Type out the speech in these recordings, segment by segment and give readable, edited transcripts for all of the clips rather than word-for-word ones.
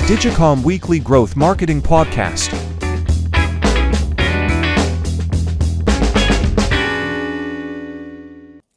DigiCom Weekly Growth Marketing Podcast.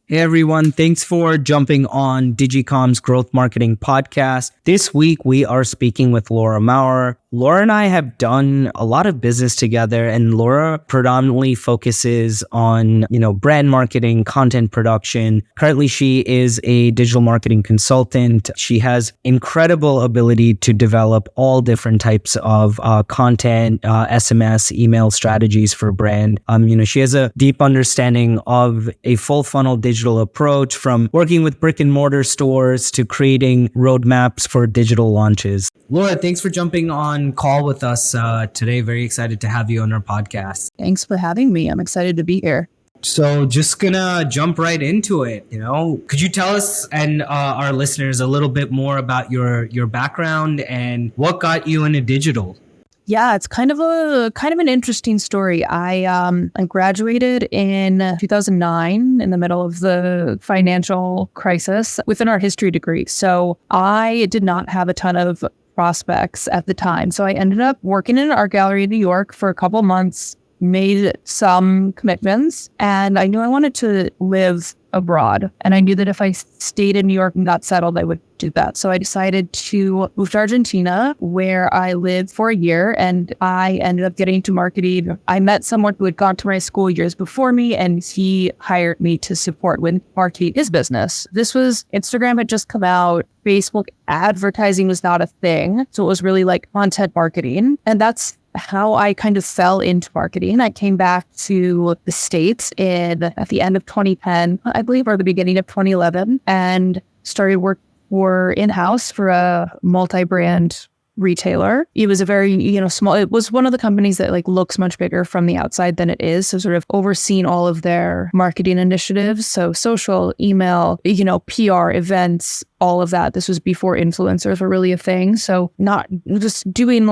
Hey everyone, thanks for jumping on DigiCom's Growth Marketing Podcast. This week we are speaking with Laura Maurer. Laura and I have done a lot of business together, and Laura predominantly focuses on, brand marketing, content production. Currently, she is a digital marketing consultant. She has incredible ability to develop all different types of content, SMS, email strategies for brand. She has a deep understanding of a full funnel digital approach, from working with brick and mortar stores to creating roadmaps for digital launches. Laura, thanks for jumping on call with us today. Very excited to have you on our podcast. Thanks for having me. I'm excited to be here. So just gonna jump right into it. Could you tell us and our listeners a little bit more about your background and what got you into digital? Yeah, it's kind of an interesting story. I graduated in 2009 in the middle of the financial crisis with an art history degree. So I did not have a ton of prospects at the time. So I ended up working in an art gallery in New York for a couple months, made some commitments, and I knew I wanted to live abroad. And I knew that if I stayed in New York and got settled, I would do that. So I decided to move to Argentina, where I lived for a year, and I ended up getting into marketing. I met someone who had gone to my school years before me, and he hired me to support with marketing his business. Instagram had just come out. Facebook advertising was not a thing. So it was really like content marketing. And that's how I kind of fell into marketing. I came back to the States at the end of 2010, I believe, or the beginning of 2011, and started work for in-house for a multi-brand retailer. It was a very, small, it was one of the companies that looks much bigger from the outside than it is. So sort of overseeing all of their marketing initiatives. So social, email, PR, events, all of that. This was before influencers were really a thing. So not just doing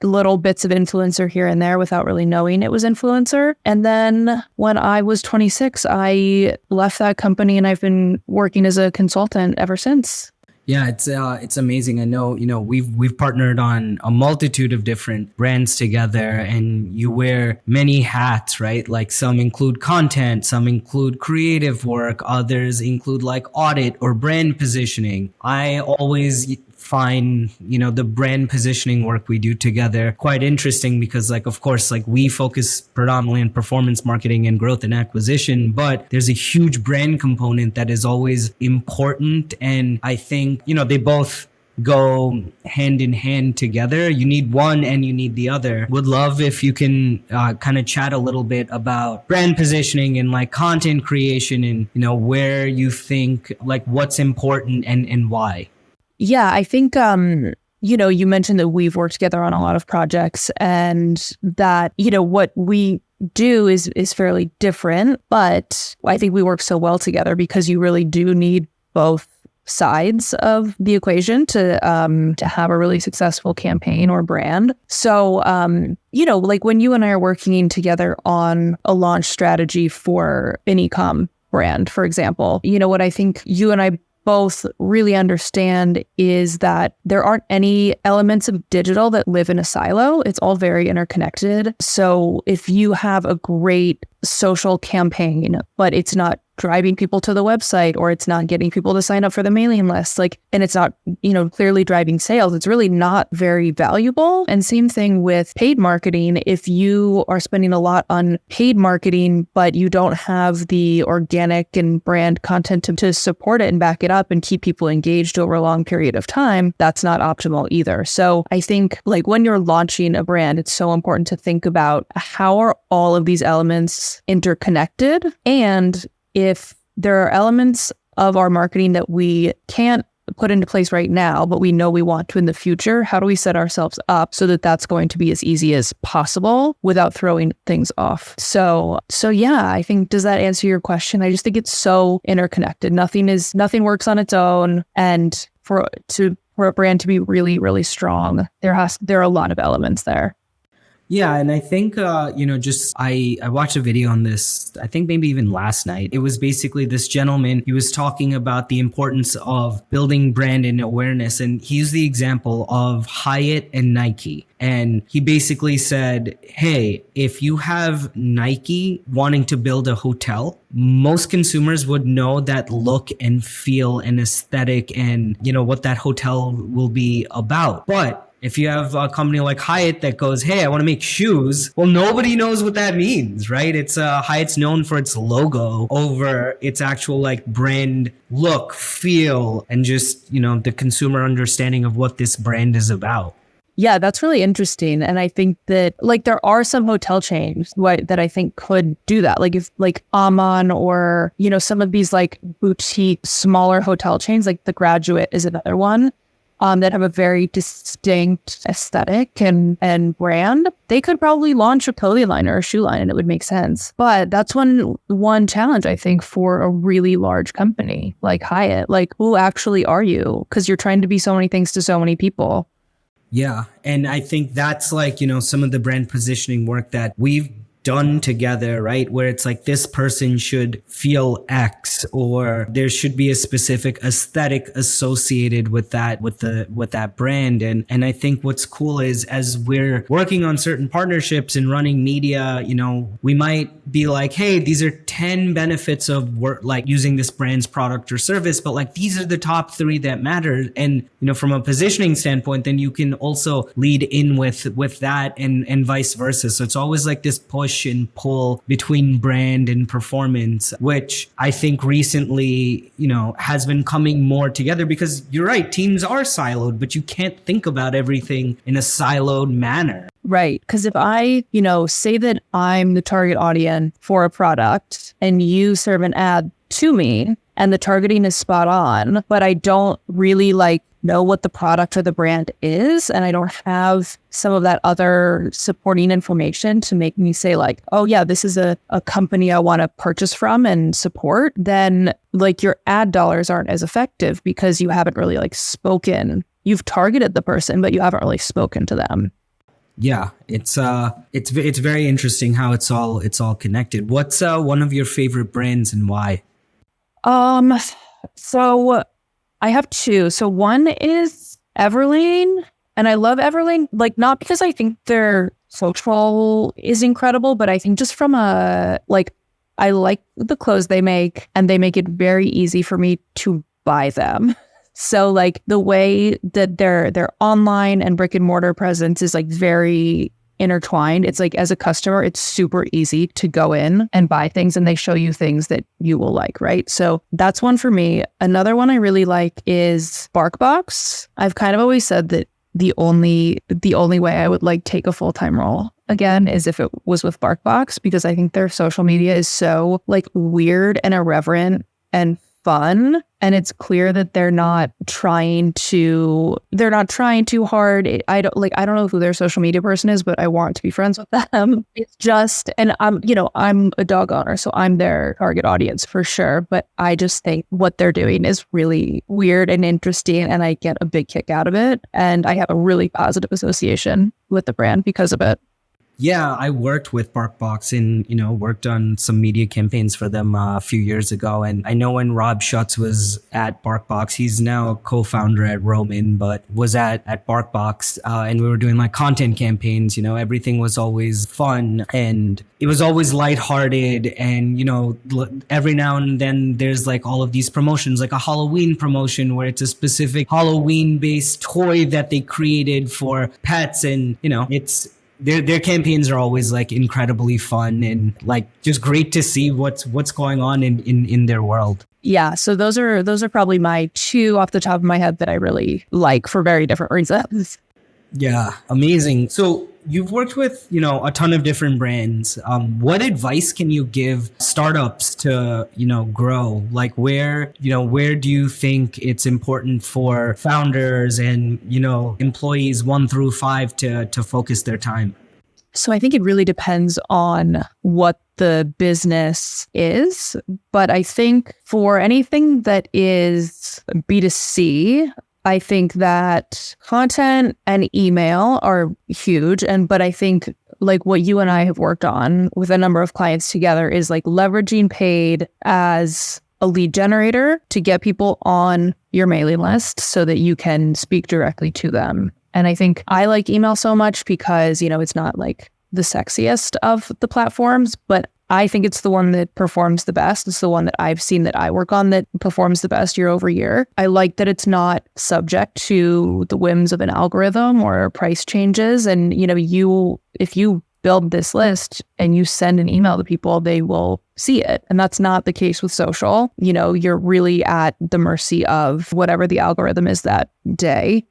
little bits of influencer here and there without really knowing it was influencer. And then when I was 26, I left that company, and I've been working as a consultant ever since. Yeah, it's amazing. I know, we've partnered on a multitude of different brands together, and you wear many hats, right? Like some include content, some include creative work, others include audit or brand positioning. I always find, the brand positioning work we do together quite interesting because of course, we focus predominantly on performance marketing and growth and acquisition, but there's a huge brand component that is always important. And I think, they both go hand in hand together. You need one and you need the other. Would love if you can kind of chat a little bit about brand positioning and content creation and, where you think what's important and why. Yeah, I think, you mentioned that we've worked together on a lot of projects, and that, what we do is fairly different, but I think we work so well together because you really do need both sides of the equation to have a really successful campaign or brand. So, when you and I are working together on a launch strategy for an e-com brand, for example, what I think you and I both really understand is that there aren't any elements of digital that live in a silo. It's all very interconnected. So if you have a great social campaign, but it's not driving people to the website, or it's not getting people to sign up for the mailing list, and it's not, clearly driving sales, it's really not very valuable. And same thing with paid marketing. If you are spending a lot on paid marketing, but you don't have the organic and brand content to support it and back it up and keep people engaged over a long period of time, that's not optimal either. So I think when you're launching a brand, it's so important to think about how are all of these elements interconnected, and if there are elements of our marketing that we can't put into place right now, but we know we want to in the future, how do we set ourselves up so that that's going to be as easy as possible without throwing things off? So yeah, I think, does that answer your question? I just think it's so interconnected. Nothing works on its own. And for a brand to be really, really strong, there are a lot of elements there. Yeah, and I think I watched a video on this. I think maybe even last night. It was basically this gentleman. He was talking about the importance of building brand and awareness, and he used the example of Hyatt and Nike. And he basically said, "Hey, if you have Nike wanting to build a hotel, most consumers would know that look and feel and aesthetic and what that hotel will be about, but." If you have a company like Hyatt that goes, "Hey, I want to make shoes," well, nobody knows what that means, right? It's Hyatt's known for its logo over its actual like brand look, feel, and just, the consumer understanding of what this brand is about. Yeah, that's really interesting. And I think that like there are some hotel chains that I think could do that. Like if like Aman or, some of these like boutique smaller hotel chains, like The Graduate is another one. That have a very distinct aesthetic and brand, they could probably launch a clothing line or a shoe line and it would make sense. But that's one challenge, I think, for a really large company like Hyatt. Like, who actually are you? Because you're trying to be so many things to so many people. Yeah. And I think that's like, some of the brand positioning work that we've done together, right? Where it's like this person should feel X, or there should be a specific aesthetic associated with that brand. And I think what's cool is as we're working on certain partnerships and running media, we might be like, "Hey, these are 10 benefits of work, like using this brand's product or service, but like these are the top 3 that matter." And from a positioning standpoint, then you can also lead in with that and vice versa. So it's always like this push and pull between brand and performance, which I think recently, has been coming more together, because you're right, teams are siloed, but you can't think about everything in a siloed manner. Right. Because if I, say that I'm the target audience for a product and you serve an ad to me and the targeting is spot on, but I don't really know what the product or the brand is, and I don't have some of that other supporting information to make me say like, "Oh yeah, this is a company I want to purchase from and support," then like your ad dollars aren't as effective because you haven't really spoken. You've targeted the person, but you haven't really spoken to them. Yeah, it's very interesting how it's all connected. What's one of your favorite brands and why? So I have 2. So one is Everlane, and I love Everlane, not because I think their social is incredible, but I think just from I like the clothes they make, and they make it very easy for me to buy them. So the way that their online and brick and mortar presence is very intertwined. It's as a customer, it's super easy to go in and buy things, and they show you things that you will like, right? So that's one for me. Another one I really like is BarkBox. I've kind of always said that the only way I would take a full-time role again is if it was with BarkBox, because I think their social media is so weird and irreverent and fun, and it's clear that they're not trying too hard. I don't know who their social media person is, but I want to be friends with them. It's just, and I'm a dog owner, so I'm their target audience for sure, but I just think what they're doing is really weird and interesting, and I get a big kick out of it, and I have a really positive association with the brand because of it. Yeah, I worked with BarkBox and, worked on some media campaigns for them a few years ago. And I know when Rob Schutz was at BarkBox, he's now a co-founder at Roman, but was at BarkBox, and we were doing content campaigns. Everything was always fun and it was always lighthearted. And, every now and then there's all of these promotions, like a Halloween promotion where it's a specific Halloween based toy that they created for pets. And, it's, their campaigns are always incredibly fun and just great to see what's going on in their world. Yeah, so those are probably my 2 off the top of my head that I really like for very different reasons. Yeah, amazing. So you've worked with, a ton of different brands. What advice can you give startups to, grow? Where do you think it's important for founders and, employees 1 through 5 to focus their time? So I think it really depends on what the business is. But I think for anything that is B2C, I think that content and email are huge. But I think like what you and I have worked on with a number of clients together is like leveraging paid as a lead generator to get people on your mailing list so that you can speak directly to them. And I think I like email so much because, it's not like the sexiest of the platforms, but I think it's the one that performs the best. It's the one that I've seen that I work on that performs the best year over year. I like that it's not subject to the whims of an algorithm or price changes. And, if you build this list and you send an email to people, they will see it. And that's not the case with social. You're really at the mercy of whatever the algorithm is that day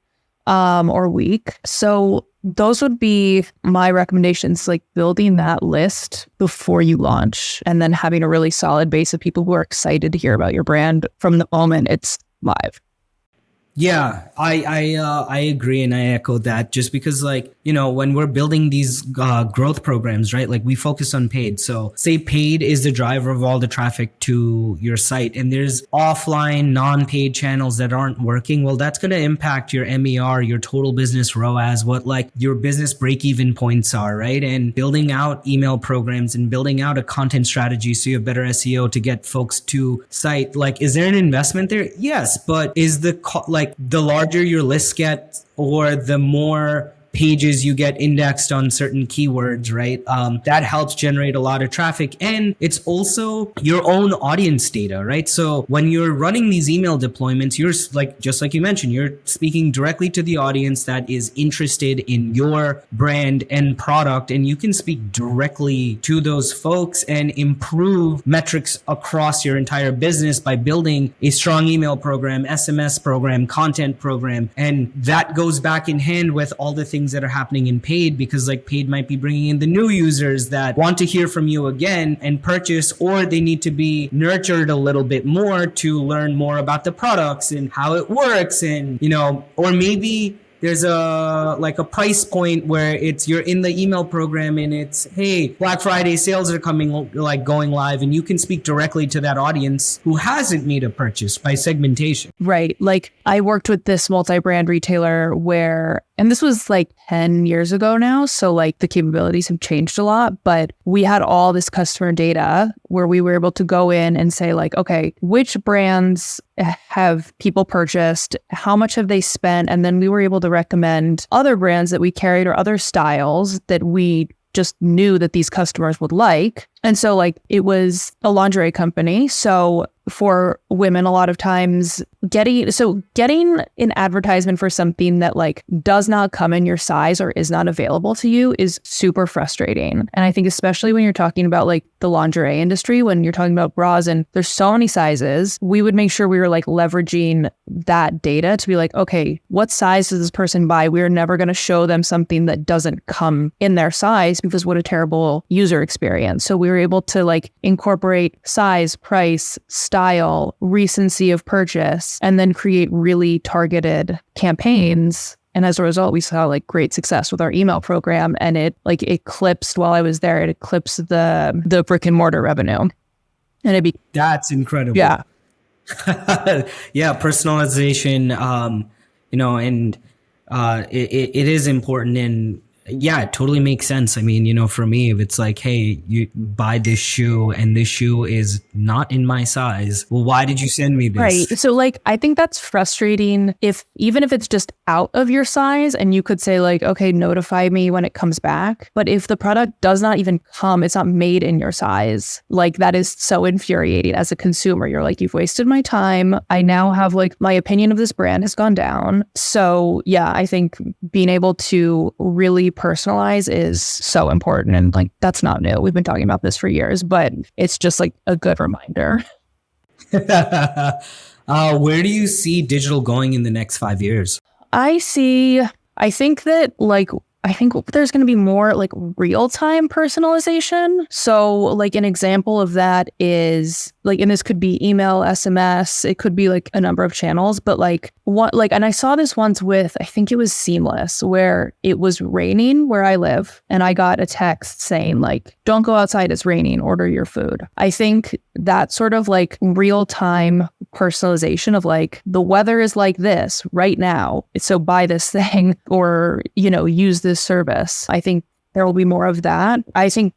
or week. So those would be my recommendations, like building that list before you launch and then having a really solid base of people who are excited to hear about your brand from the moment it's live. Yeah, I agree, and I echo that. Just because, when we're building these growth programs, right? Like we focus on paid. So say paid is the driver of all the traffic to your site, and there's offline non-paid channels that aren't working. Well, that's going to impact your MER, your total business ROAS, what like your business break-even points are, right? And building out email programs and building out a content strategy so you have better SEO to get folks to site. Like, is there an investment there? Yes, but is the the larger your list gets or the more pages you get indexed on certain keywords, right? That helps generate a lot of traffic. And it's also your own audience data, right? So when you're running these email deployments, you're just like you mentioned, you're speaking directly to the audience that is interested in your brand and product. And you can speak directly to those folks and improve metrics across your entire business by building a strong email program, SMS program, content program. And that goes back in hand with all the things that are happening in paid, because like paid might be bringing in the new users that want to hear from you again and purchase, or they need to be nurtured a little bit more to learn more about the products and how it works. And, or maybe there's a price point where you're in the email program and it's, hey, Black Friday sales are going live, and you can speak directly to that audience who hasn't made a purchase by segmentation. Right. Like I worked with this multi-brand retailer and this was like 10 years ago now. So like the capabilities have changed a lot, but we had all this customer data where we were able to go in and say like, okay, which brands have people purchased? How much have they spent? And then we were able to recommend other brands that we carried or other styles that we just knew that these customers would like. And so like it was a lingerie company. So for women, a lot of times getting an advertisement for something that like does not come in your size or is not available to you is super frustrating. And I think especially when you're talking about like the lingerie industry, when you're talking about bras and there's so many sizes, we would make sure we were like leveraging that data to be like, okay, what size does this person buy? We're never going to show them something that doesn't come in their size, because what a terrible user experience. So we were able to like incorporate size, price, style, recency of purchase, and then create really targeted campaigns. And as a result, we saw like great success with our email program, and it like eclipsed, while I was there, it eclipsed the brick and mortar revenue. And that's incredible. Yeah. Yeah. Personalization, and it is important. And yeah, it totally makes sense. I mean, for me, if it's like, hey, you buy this shoe and this shoe is not in my size, well, why did you send me this? Right. So like, I think that's frustrating even if it's just out of your size and you could say like, okay, notify me when it comes back. But if the product does not even come, it's not made in your size, like that is so infuriating as a consumer. You're like, you've wasted my time. I now have like my opinion of this brand has gone down. So yeah, I think being able to really personalize is so important. And like, that's not new. We've been talking about this for years, but it's just like a good reminder. Where do you see digital going in the next 5 years? I think there's going to be more like real-time personalization. So like an example of that is like, and this could be email, SMS, it could be like a number of channels, but and I saw this once with, I think it was Seamless, where it was raining where I live. And I got a text saying like, don't go outside, it's raining, order your food. I think that sort of like real-time personalization of like, the weather is like this right now, so buy this thing or, use this service. I think there will be more of that. I think,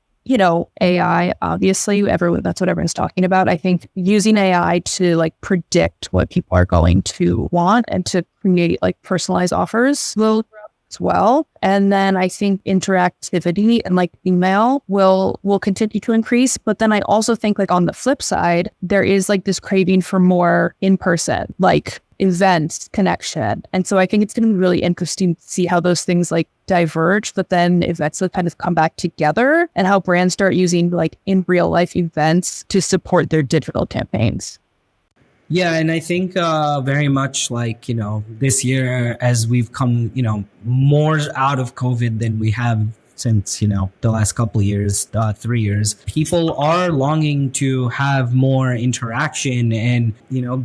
AI, obviously, that's what everyone's talking about. I think using AI to like predict what people are going to want and to create like personalized offers will as well. And then I think interactivity and like email will continue to increase. But then I also think like on the flip side, there is like this craving for more in person, like events, connection. And so I think it's going to be really interesting to see how those things like diverge, but then events will kind of come back together and how brands start using like in real life events to support their digital campaigns. Yeah, and I think very much like, this year as we've come, more out of COVID than we have since, the last couple of years, 3 years, people are longing to have more interaction and,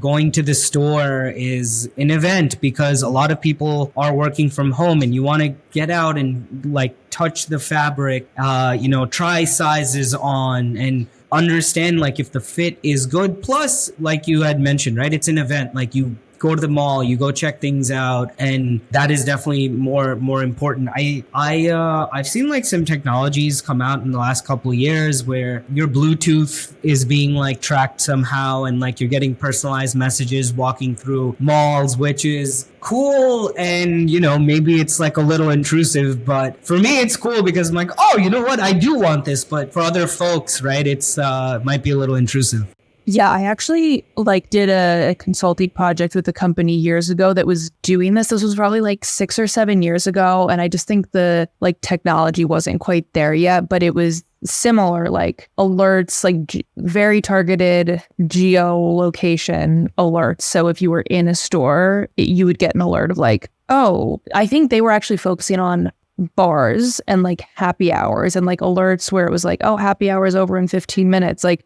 going to the store is an event because a lot of people are working from home and you want to get out and like touch the fabric, try sizes on and understand like if the fit is good. Plus, like you had mentioned, right? It's an event. Like you go to the mall, you go check things out, and that is definitely more important. I've seen like some technologies come out in the last couple of years where your Bluetooth is being like tracked somehow, and like you're getting personalized messages walking through malls, which is cool. And maybe it's like a little intrusive, but for me it's cool because I'm like, oh, you know what, I do want this. But for other folks, right, it's might be a little intrusive. Yeah, I actually like did a consulting project with a company years ago that was doing this. This was probably like 6 or 7 years ago. And I just think the like technology wasn't quite there yet, but it was similar, like alerts, like very targeted geolocation alerts. So if you were in a store, you would get an alert of like, oh, I think they were actually focusing on bars and like happy hours and like alerts where it was like, oh, happy hour is over in 15 minutes. Like,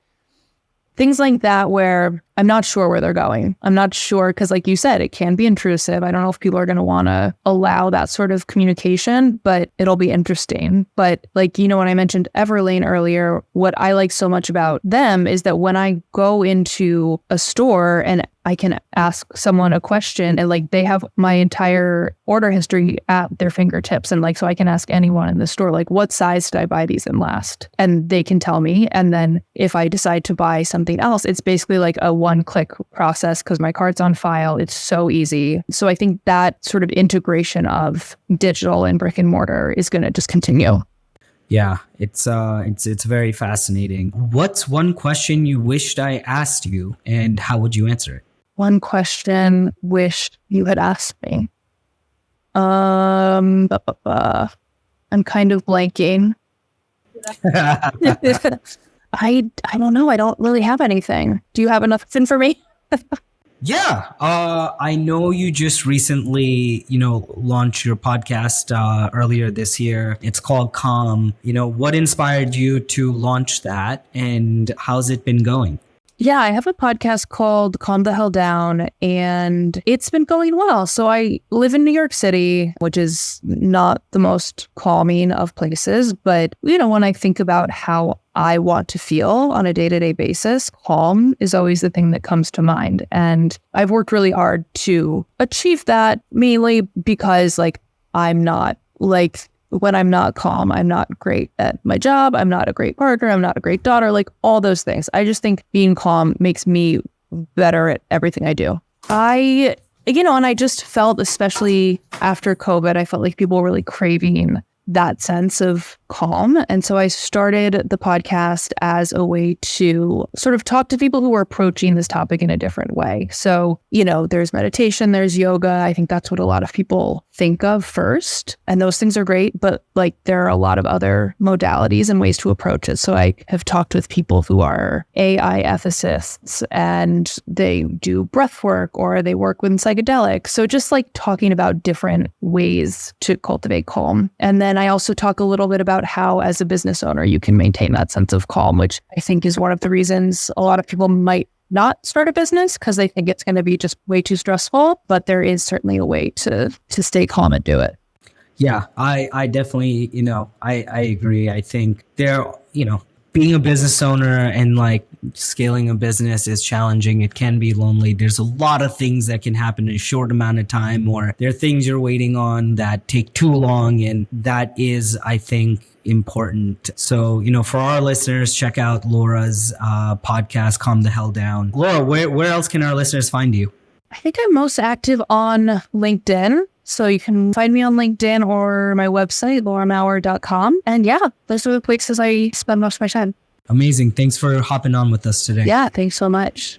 things like that where I'm not sure where they're going. I'm not sure because like you said, it can be intrusive. I don't know if people are going to want to allow that sort of communication, but it'll be interesting. But like, when I mentioned Everlane earlier, what I like so much about them is that when I go into a store and I can ask someone a question and like they have my entire order history at their fingertips. And like, so I can ask anyone in the store, like, what size did I buy these in last? And they can tell me. And then if I decide to buy something else, it's basically like a one-click process because my card's on file. It's so easy. So I think that sort of integration of digital and brick and mortar is going to just continue. Yeah, it's very fascinating. What's one question you wished I asked you and how would you answer it? One question wished you had asked me. I'm kind of blanking. I don't know. I don't really have anything. Do you have enough for me? Yeah. I know you just recently, launched your podcast earlier this year. It's called Calm. What inspired you to launch that and how's it been going? Yeah, I have a podcast called Calm the Hell Down, and it's been going well. So I live in New York City, which is not the most calming of places. But, when I think about how I want to feel on a day-to-day basis, calm is always the thing that comes to mind. And I've worked really hard to achieve that, mainly because, I'm not, when I'm not calm, I'm not great at my job. I'm not a great partner. I'm not a great daughter, all those things. I just think being calm makes me better at everything I do. And I just felt, especially after COVID, I felt like people were really craving that sense of calm. And so I started the podcast as a way to sort of talk to people who are approaching this topic in a different way. So, there's meditation, there's yoga. I think that's what a lot of people think of first. And those things are great, but there are a lot of other modalities and ways to approach it. So I have talked with people who are AI ethicists and they do breath work or they work with psychedelics. So just talking about different ways to cultivate calm. And then I also talk a little bit about how, as a business owner, you can maintain that sense of calm, which I think is one of the reasons a lot of people might not start a business because they think it's going to be just way too stressful. But there is certainly a way to stay calm and do it. Yeah, I definitely, I agree. I think being a business owner and scaling a business is challenging. It can be lonely. There's a lot of things that can happen in a short amount of time, or there are things you're waiting on that take too long. And that is, I think, important. So, for our listeners, check out Laura's podcast, Calm the Hell Down. Laura, where else can our listeners find you? I think I'm most active on LinkedIn. So you can find me on LinkedIn or my website, lauramaurer.com. And yeah, those are the places I spend most of my time. Amazing. Thanks for hopping on with us today. Yeah, thanks so much.